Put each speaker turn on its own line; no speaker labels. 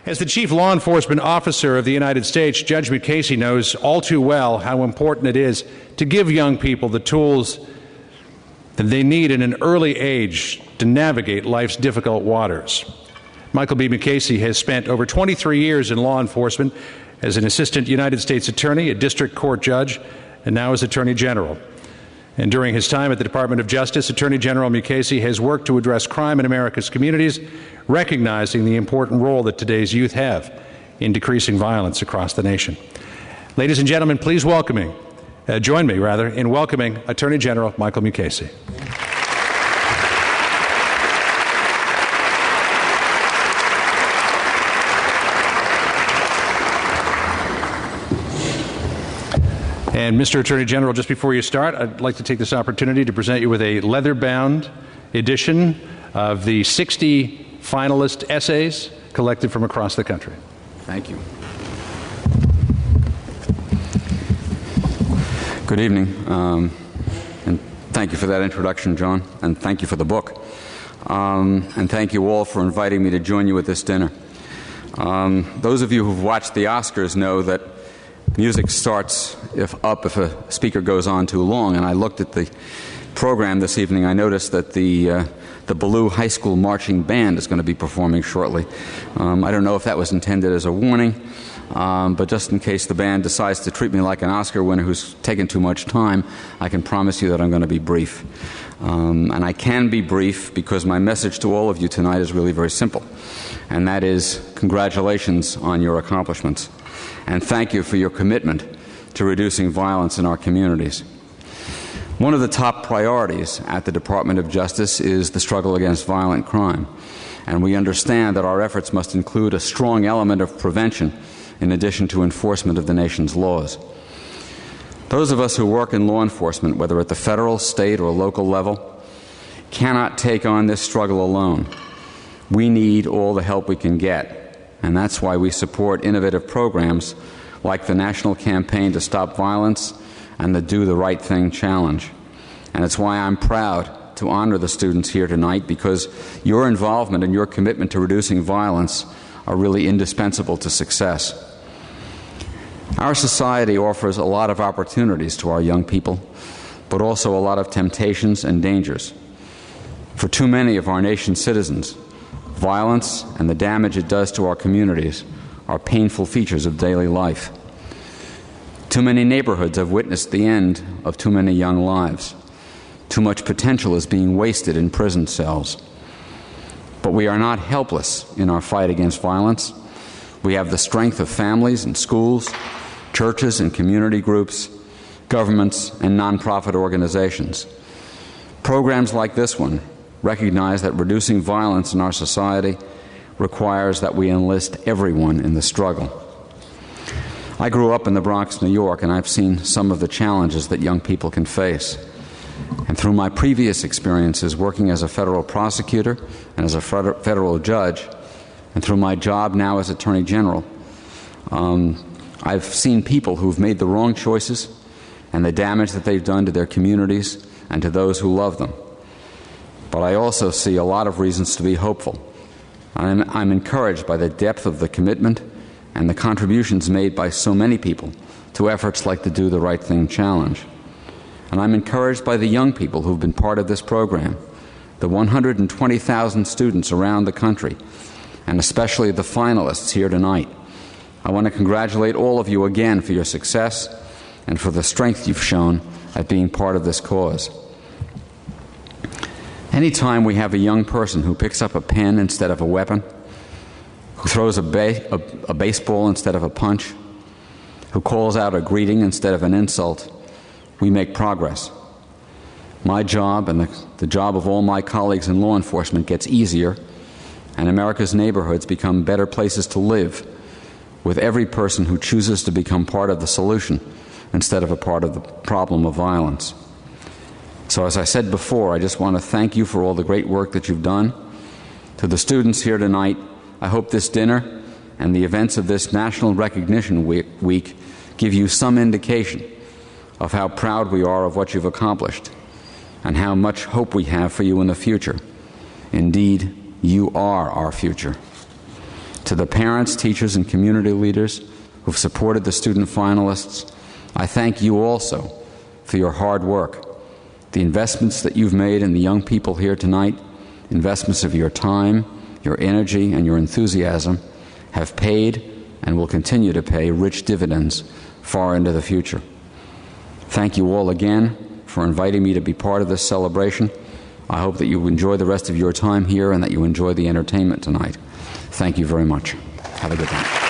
As the Chief Law Enforcement Officer of the United States, Judge Mukasey knows all too well how important it is to give young people the tools that they need in an early age to navigate life's difficult waters. Michael B. Mukasey has spent over 23 years in law enforcement as an assistant United States attorney, a district court judge, and now as Attorney General. And during his time at the Department of Justice, Attorney General Mukasey has worked to address crime in America's communities, recognizing the important role that today's youth have in decreasing violence across the nation. Ladies and gentlemen, please join me in welcoming Attorney General Michael Mukasey. And Mr. Attorney General, just before you start, I'd like to take this opportunity to present you with a leather-bound edition of the 60 finalist essays collected from across the country.
Thank you. Good evening, and thank you for that introduction, John, and thank you for the book. And thank you all for inviting me to join you at this dinner. Those of you who've watched the Oscars know that music starts if a speaker goes on too long, and I looked at the program this evening. I noticed that the Ballou High School Marching Band is going to be performing shortly. I don't know if that was intended as a warning, but just in case the band decides to treat me like an Oscar winner who's taken too much time, I can promise you that I'm going to be brief. And I can be brief because my message to all of you tonight is really very simple, and that is congratulations on your accomplishments. And thank you for your commitment to reducing violence in our communities. One of the top priorities at the Department of Justice is the struggle against violent crime, and we understand that our efforts must include a strong element of prevention in addition to enforcement of the nation's laws. Those of us who work in law enforcement, whether at the federal, state, or local level, cannot take on this struggle alone. We need all the help we can get. And that's why we support innovative programs like the National Campaign to Stop Violence and the Do the Right Thing Challenge. And it's why I'm proud to honor the students here tonight, because your involvement and your commitment to reducing violence are really indispensable to success. Our society offers a lot of opportunities to our young people, but also a lot of temptations and dangers. For too many of our nation's citizens, violence and the damage it does to our communities are painful features of daily life. Too many neighborhoods have witnessed the end of too many young lives. Too much potential is being wasted in prison cells. But we are not helpless in our fight against violence. We have the strength of families and schools, churches and community groups, governments and nonprofit organizations. Programs like this one recognize that reducing violence in our society requires that we enlist everyone in the struggle. I grew up in the Bronx, New York, and I've seen some of the challenges that young people can face. And through my previous experiences working as a federal prosecutor and as a federal judge, and through my job now as Attorney General, I've seen people who've made the wrong choices and the damage that they've done to their communities and to those who love them. But I also see a lot of reasons to be hopeful. I'm encouraged by the depth of the commitment and the contributions made by so many people to efforts like the Do the Right Thing Challenge. And I'm encouraged by the young people who've been part of this program, the 120,000 students around the country, and especially the finalists here tonight. I want to congratulate all of you again for your success and for the strength you've shown at being part of this cause. Anytime we have a young person who picks up a pen instead of a weapon, who throws a baseball instead of a punch, who calls out a greeting instead of an insult, we make progress. My job and the job of all my colleagues in law enforcement gets easier, and America's neighborhoods become better places to live, with every person who chooses to become part of the solution instead of a part of the problem of violence. So as I said before, I just want to thank you for all the great work that you've done. To the students here tonight, I hope this dinner and the events of this National Recognition Week give you some indication of how proud we are of what you've accomplished and how much hope we have for you in the future. Indeed, you are our future. To the parents, teachers, and community leaders who've supported the student finalists, I thank you also for your hard work. The investments that you've made in the young people here tonight, investments of your time, your energy, and your enthusiasm, have paid and will continue to pay rich dividends far into the future. Thank you all again for inviting me to be part of this celebration. I hope that you enjoy the rest of your time here and that you enjoy the entertainment tonight. Thank you very much. Have a good night.